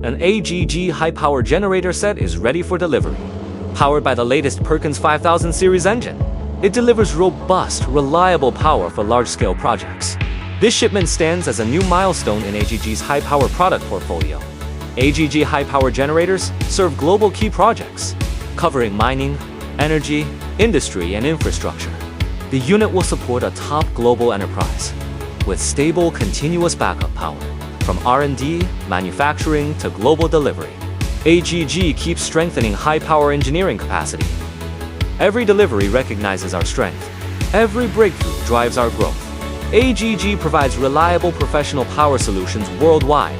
An AGG high-power generator set is ready for delivery. Powered by the latest Perkins 5000 series engine, it delivers robust, reliable power for large-scale projects. This shipment stands as a new milestone in AGG's high-power product portfolio. AGG high-power generators serve global key projects, covering mining, energy, industry, and infrastructure. The unit will support a top global enterprise with stable, continuous backup power, from R&D, manufacturing, to global delivery. AGG keeps strengthening high-power engineering capacity. Every delivery recognizes our strength. Every breakthrough drives our growth. AGG provides reliable professional power solutions worldwide,